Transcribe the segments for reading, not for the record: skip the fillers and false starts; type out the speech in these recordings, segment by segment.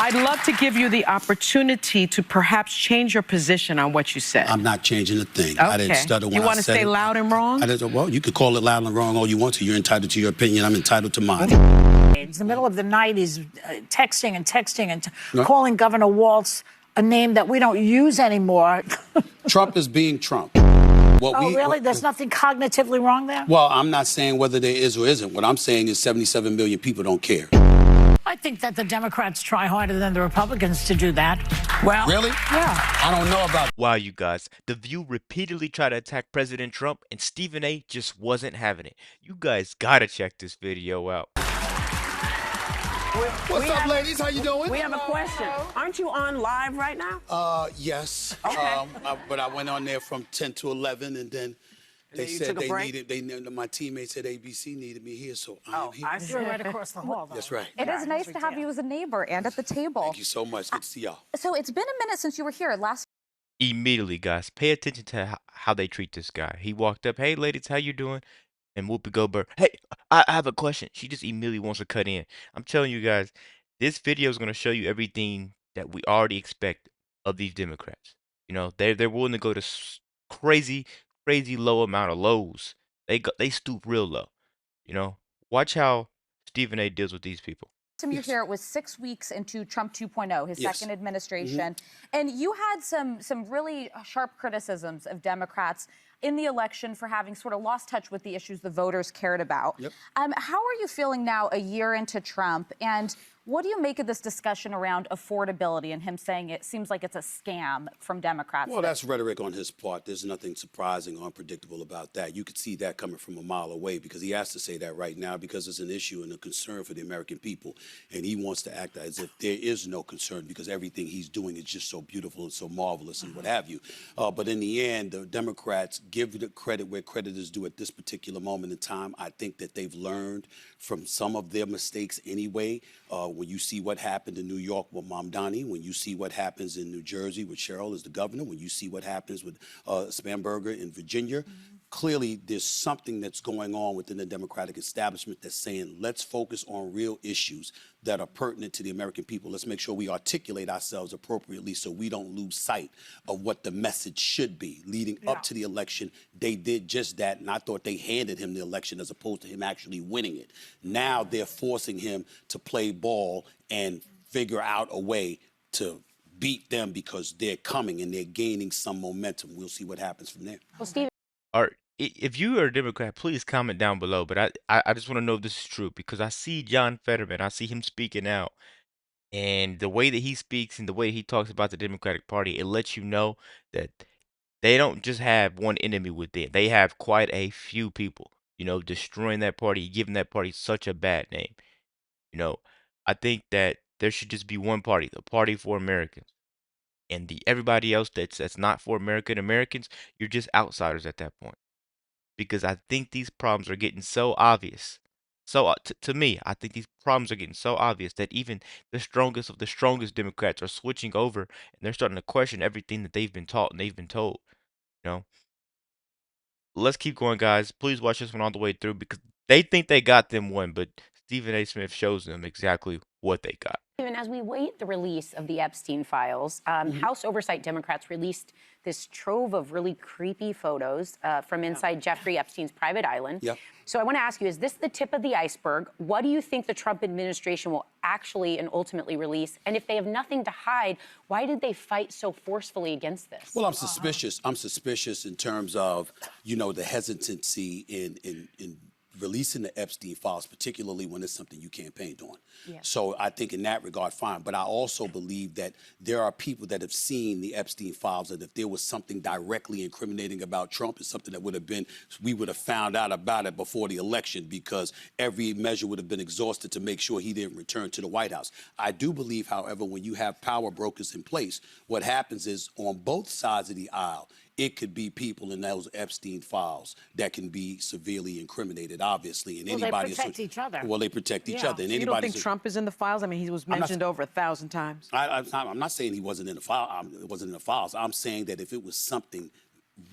I'd love to give you the opportunity to perhaps change your position on what you said. I'm not changing a thing. Okay. I didn't stutter when I said it. You want to stay loud and wrong? Well, you could call it loud and wrong all you want to. You're entitled to your opinion. I'm entitled to mine. It's the middle of the night. He's texting and calling Governor Walz a name that we don't use anymore. Trump is being Trump. Really? There's nothing cognitively wrong there? Well, I'm not saying whether there is or isn't. What I'm saying is 77 million people don't care. I think that the Democrats try harder than the Republicans to do that. Well, really? Yeah. I don't know about. Wow, you guys. The View repeatedly tried to attack President Trump, and Stephen A. just wasn't having it. You guys gotta check this video out. What's up, ladies? How you doing? We have a question. Aren't you on live right now? Yes. Okay. But I went on there from 10 to 11, and then they said they needed. My teammates at ABC needed me here, so I'm here. I see right across the hall. That's right. It is nice to have you as a neighbor and at the table. Thank you so much. Good to see y'all. So it's been a minute since you were here last. Immediately, guys, pay attention to how they treat this guy. He walked up, "Hey, ladies, how you doing?" And Whoopi Goldberg, "Hey, I have a question." She just immediately wants to cut in. I'm telling you guys, this video is going to show you everything that we already expect of these Democrats. You know, they're willing to go to crazy low amount of lows. They stoop real low. You know, watch how Stephen A. deals with these people. You're here. It was 6 weeks into Trump 2.0, his second administration, and you had some really sharp criticisms of Democrats in the election for having sort of lost touch with the issues the voters cared about. How are you feeling now, a year into Trump, and what do you make of this discussion around affordability and him saying it seems like it's a scam from Democrats? Well, that's rhetoric on his part. There's nothing surprising or unpredictable about that. You could see that coming from a mile away because he has to say that right now because it's an issue and a concern for the American people. And he wants to act as if there is no concern because everything he's doing is just so beautiful and so marvelous and what have you. But in the end, the Democrats give the credit where credit is due at this particular moment in time. I think that they've learned from some of their mistakes anyway. When you see what happened in New York with Mamdani, when you see what happens in New Jersey with Cheryl as the governor, when you see what happens with Spanberger in Virginia, clearly there's something that's going on within the Democratic establishment that's saying, let's focus on real issues that are pertinent to the American people. Let's make sure we articulate ourselves appropriately so we don't lose sight of what the message should be. Leading up to the election, they did just that, and I thought they handed him the election as opposed to him actually winning it. Now they're forcing him to play ball and figure out a way to beat them because they're coming and they're gaining some momentum. We'll see what happens from there. Well, Steve. All right. If you are a Democrat, please comment down below. But I just want to know if this is true because I see John Fetterman. I see him speaking out. And the way that he speaks and the way he talks about the Democratic Party, it lets you know that they don't just have one enemy within. They have quite a few people, you know, destroying that party, giving that party such a bad name. You know, I think that there should just be one party, the Party for Americans. And everybody else that's not for Americans, you're just outsiders at that point. Because I think these problems are getting so obvious. So to me, I think these problems are getting so obvious that even the strongest of the strongest Democrats are switching over and they're starting to question everything that they've been taught and they've been told. You know, let's keep going, guys. Please watch this one all the way through because they think they got them one, but Stephen A. Smith shows them exactly what they got. Even as we wait the release of the Epstein files, House Oversight Democrats released this trove of really creepy photos from inside Jeffrey Epstein's private island. So I want to ask you, is this the tip of the iceberg? What do you think the Trump administration will actually and ultimately release? And if they have nothing to hide, why did they fight so forcefully against this? Well, I'm suspicious. I'm suspicious in terms of, you know, the hesitancy in releasing the Epstein files, particularly when it's something you campaigned on. So I think in that regard, fine. But I also believe that there are people that have seen the Epstein files, and if there was something directly incriminating about Trump, it's something that would have been, we would have found out about it before the election because every measure would have been exhausted to make sure he didn't return to the White House. I do believe, however, when you have power brokers in place, what happens is on both sides of the aisle, it could be people in those Epstein files that can be severely incriminated, obviously. And they protect each other. Well, they protect each other. And you don't think Trump is in the files? I mean, he was mentioned over 1,000 times. I'm not saying he wasn't in the file. It wasn't in the files. I'm saying that if it was something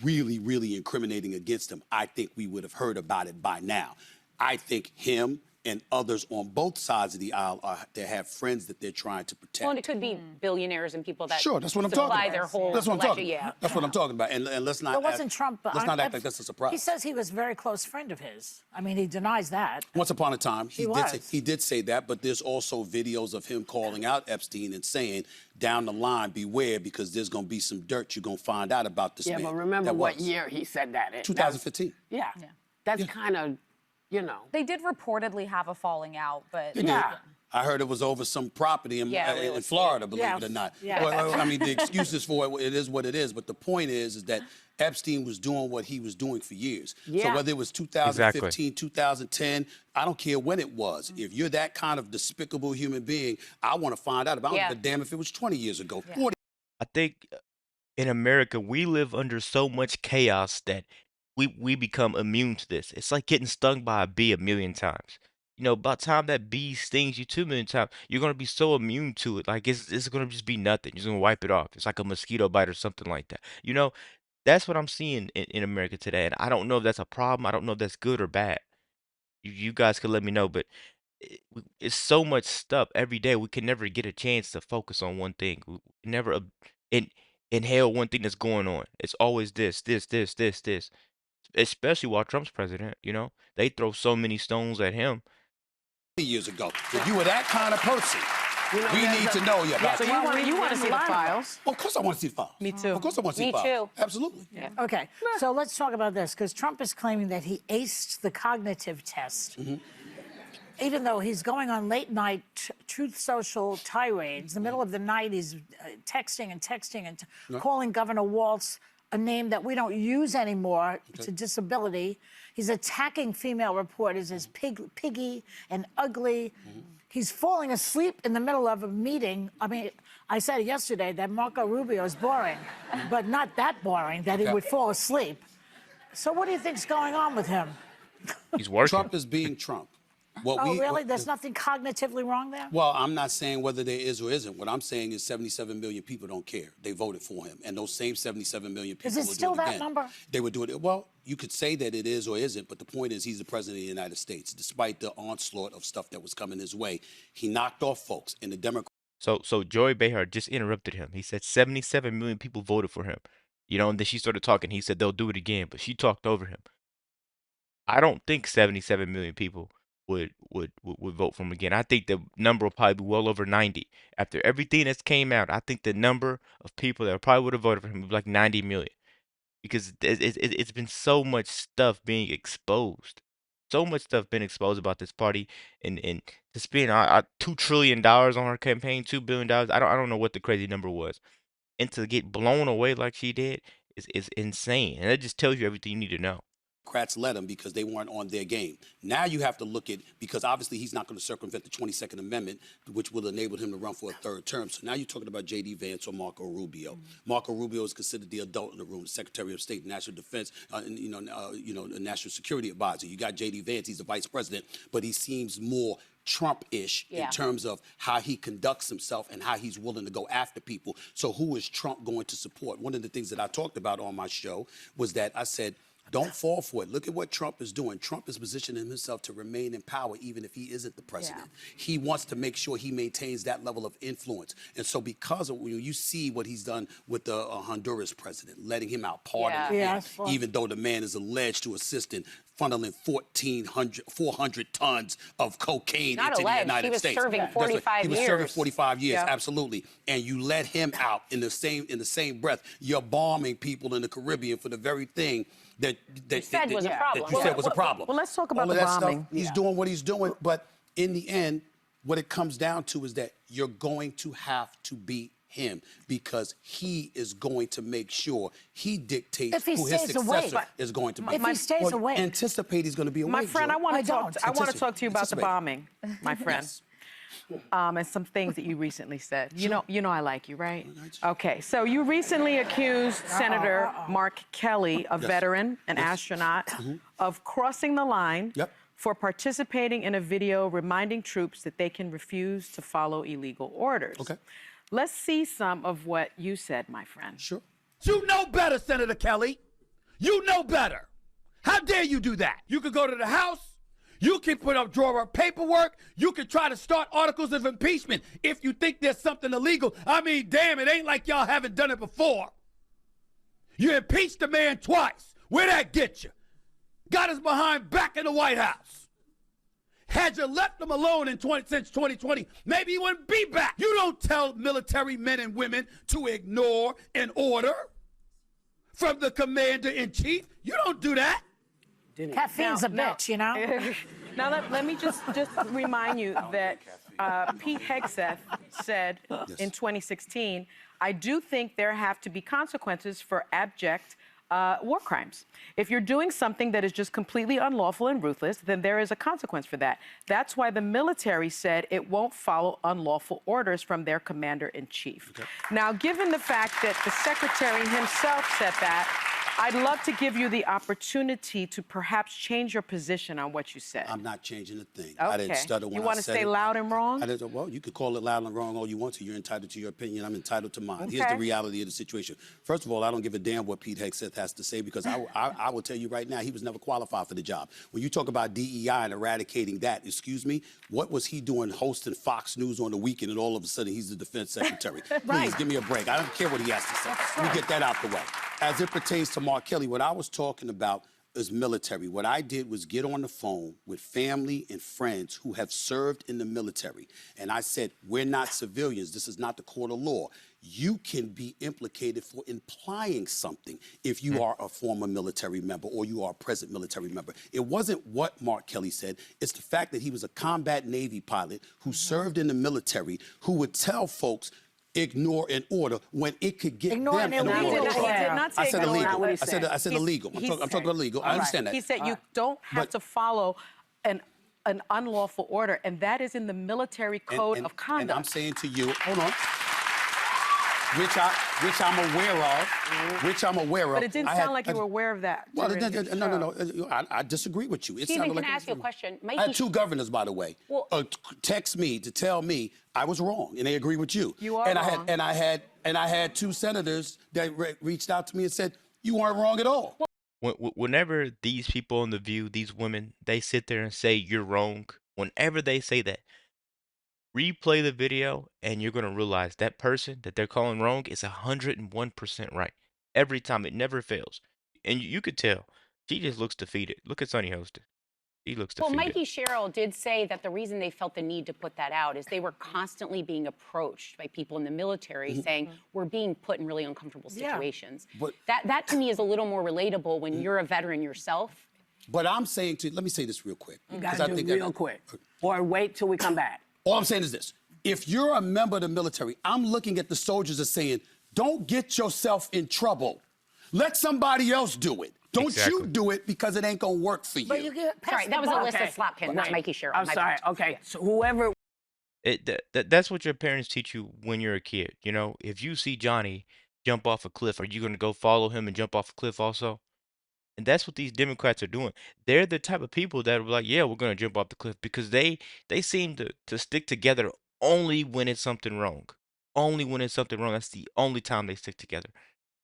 really incriminating against him, I think we would have heard about it by now. I think him and others on both sides of the aisle they have friends that they're trying to protect. Well, and it could be billionaires and people that Sure, that's what I'm talking supply about. their whole That's what I'm talking election. about. That's what I'm talking about. And let's not. But wasn't Trump? Let's not act like that's a surprise. He says he was a very close friend of his. I mean, he denies that. Once upon a time, He did say that, but there's also videos of him calling out Epstein and saying, down the line, beware, because there's going to be some dirt you're going to find out about this man. Yeah, but remember what year he said that? 2015. Yeah. That's kind of, you know. They did reportedly have a falling out, but Yeah. I heard it was over some property in Florida, believe it or not. Yeah. Well, I mean, the excuses for it is what it is, but the point is that Epstein was doing what he was doing for years. Yeah. So whether it was 2015, 2010, I don't care when it was. If you're that kind of despicable human being, I want to find out about it. I don't give a damn if it was 20 years ago, 40. I think in America, we live under so much chaos that we become immune to this. It's like getting stung by a bee a million times. You know, by the time that bee stings you 2 million times, you're gonna be so immune to it. Like it's gonna just be nothing. You're just gonna wipe it off. It's like a mosquito bite or something like that. You know, that's what I'm seeing in America today. And I don't know if that's a problem. I don't know if that's good or bad. You guys could let me know, but it's so much stuff every day. We can never get a chance to focus on one thing. We never inhale one thing that's going on. It's always this. Especially while Trump's president, you know, they throw so many stones at him. Years ago, if you were that kind of person, we need to know you about So you want to see the files? Well, of course I want to see the files. Me too. Of course I want to see Me the files. too. Absolutely. Yeah. Okay, so let's talk about this, because Trump is claiming that he aced the cognitive test. Even though he's going on late night Truth Social tirades, in the middle of the night, he's texting and calling Governor Walz a name that we don't use anymore to disability. He's attacking female reporters as piggy and ugly. He's falling asleep in the middle of a meeting. I mean, I said yesterday that Marco Rubio is boring, but not that boring that he would fall asleep. So what do you think's going on with him? He's working. Trump is being Trump. Really? There's nothing cognitively wrong there? Well, I'm not saying whether there is or isn't. What I'm saying is 77 million people don't care. They voted for him. And those same 77 million people Is it will still do it that again. number? They would do it. Well, you could say that it is or isn't, but the point is he's the president of the United States. Despite the onslaught of stuff that was coming his way, he knocked off folks in the Democrat. So Joy Behar just interrupted him. He said 77 million people voted for him. You know, and then she started talking. He said they'll do it again, but she talked over him. I don't think 77 million people would vote for him again. I think the number will probably be well over 90. After everything that's came out, I think the number of people that probably would have voted for him would be like 90 million. Because it's been so much stuff being exposed. So much stuff been exposed about this party, and to spend $2 trillion on her campaign, $2 billion. I don't know what the crazy number was, and to get blown away like she did is insane. And that just tells you everything you need to know. Democrats let him because they weren't on their game. Now you have to look at, because obviously he's not going to circumvent the 22nd Amendment, which will enable him to run for a third term. So now you're talking about J.D. Vance or Marco Rubio. Marco Rubio is considered the adult in the room, the Secretary of State, National Defense, National Security Advisor. You got J.D. Vance, he's the Vice President, but he seems more Trump-ish in terms of how he conducts himself and how he's willing to go after people. So who is Trump going to support? One of the things that I talked about on my show was that I said, don't fall for it. Look at what Trump is doing. Trump is positioning himself to remain in power even if he isn't the president. He wants to make sure he maintains that level of influence. And so because of, when you see what he's done with the Honduras president, letting him out, pardoning him, even though the man is alleged to assist in funneling 400 tons of cocaine into the United States. He was serving 45 years. He was serving 45 years, absolutely. And you let him out in the same breath. You're bombing people in the Caribbean for the very thing that you said was a problem. Well, let's talk about the bombing. He's doing what he's doing, but in the end, what it comes down to is that you're going to have to beat him because he is going to make sure he dictates who his successor is going to be. If he stays away. Anticipate he's going to be away. My friend, I want to talk to you about the Anticipate. bombing, my friend. Yes. And some things that you recently said. You know I like you, right? Okay, so you recently accused Senator Mark Kelly, a veteran, an astronaut, of crossing the line for participating in a video reminding troops that they can refuse to follow illegal orders. Okay. Let's see some of what you said, my friend. Sure. You know better, Senator Kelly. You know better. How dare you do that? You could go to the House, You can put up drawer of paperwork. You can try to start articles of impeachment if you think there's something illegal. I mean, damn, it ain't like y'all haven't done it before. You impeached the man twice. Where'd that get you? Got his behind back in the White House. Had you left him alone since 2020, maybe he wouldn't be back. You don't tell military men and women to ignore an order from the commander-in-chief. You don't do that. Caffeine's a bitch, you know? Now, let me just remind you that Pete Hegseth said in 2016, I do think there have to be consequences for abject war crimes. If you're doing something that is just completely unlawful and ruthless, then there is a consequence for that. That's why the military said it won't follow unlawful orders from their commander-in-chief. Okay. Now, given the fact that the secretary himself said that, I'd love to give you the opportunity to perhaps change your position on what you said. I'm not changing a thing. Okay. I didn't stutter when I said it. You want to stay loud and wrong? Well, you could call it loud and wrong all you want to. You're entitled to your opinion. I'm entitled to mine. Okay. Here's the reality of the situation. First of all, I don't give a damn what Pete Hegseth has to say because I will tell you right now, he was never qualified for the job. When you talk about DEI and eradicating that, excuse me, what was he doing hosting Fox News on the weekend and all of a sudden he's the defense secretary? Please, give me a break. I don't care what he has to say. Let me get that out the way. As it pertains to Mark Kelly, what I was talking about is military. What I did was get on the phone with family and friends who have served in the military. And I said, we're not civilians. This is not the court of law. You can be implicated for implying something if you are a former military member or you are a present military member. It wasn't what Mark Kelly said. It's the fact that he was a combat Navy pilot who served in the military who would tell folks, ignore an order when it could get Ignore them an in illegal order. He did not say I said ignore. illegal. what he I said illegal. I'm talking about illegal. I understand that. He said you don't have to follow an unlawful order, and that is in the military code of conduct. And I'm saying to you, hold on, which I'm aware of. But it didn't sound like you were aware of that. Well, no. I disagree with you. It Stephen, sounded can like I ask you a question? I had two governors, by the way, Well- text me to tell me I was wrong, and they agree with you. You are wrong. I had two senators that reached out to me and said you weren't wrong at all. Whenever these people on The View, these women, they sit there and say you're wrong, whenever they say that, replay the video and you're going to realize that person that they're calling wrong is 101% right. Every time. It never fails. And you could tell. She just looks defeated. Look at Sonny Hostin. He looks Well, defeated. Mikey Sherrill did say that the reason they felt the need to put that out is they were constantly being approached by people in the military saying, we're being put in really uncomfortable situations. But- that to me is a little more relatable when you're a veteran yourself. But I'm saying let me say this real quick. You gotta do it real quick. Or wait till we come back. All I'm saying is this. If you're a member of the military, I'm looking at the soldiers as saying, don't get yourself in trouble. Let somebody else do it. Don't Exactly. you do it because it ain't going to work for you. But you get past Sorry, that was the Alyssa bar. Slotkin, not Mikey Sherrill. I'm My sorry. apologies. Okay, so whoever. That's what your parents teach you when you're a kid. You know, if you see Johnny jump off a cliff, are you going to go follow him and jump off a cliff also? And that's what these Democrats are doing. They're the type of people that are like, yeah, we're going to jump off the cliff because they seem to stick together only when it's something wrong. Only when it's something wrong. That's the only time they stick together.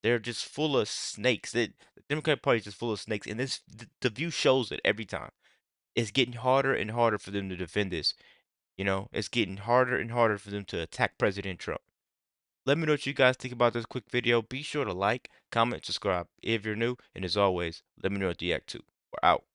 They're just full of snakes. The Democratic Party is just full of snakes, and the View shows it every time. It's getting harder and harder for them to defend this. You know, it's getting harder and harder for them to attack President Trump. Let me know what you guys think about this quick video. Be sure to like, comment, subscribe if you're new, and as always, let me know what you react to. We're out.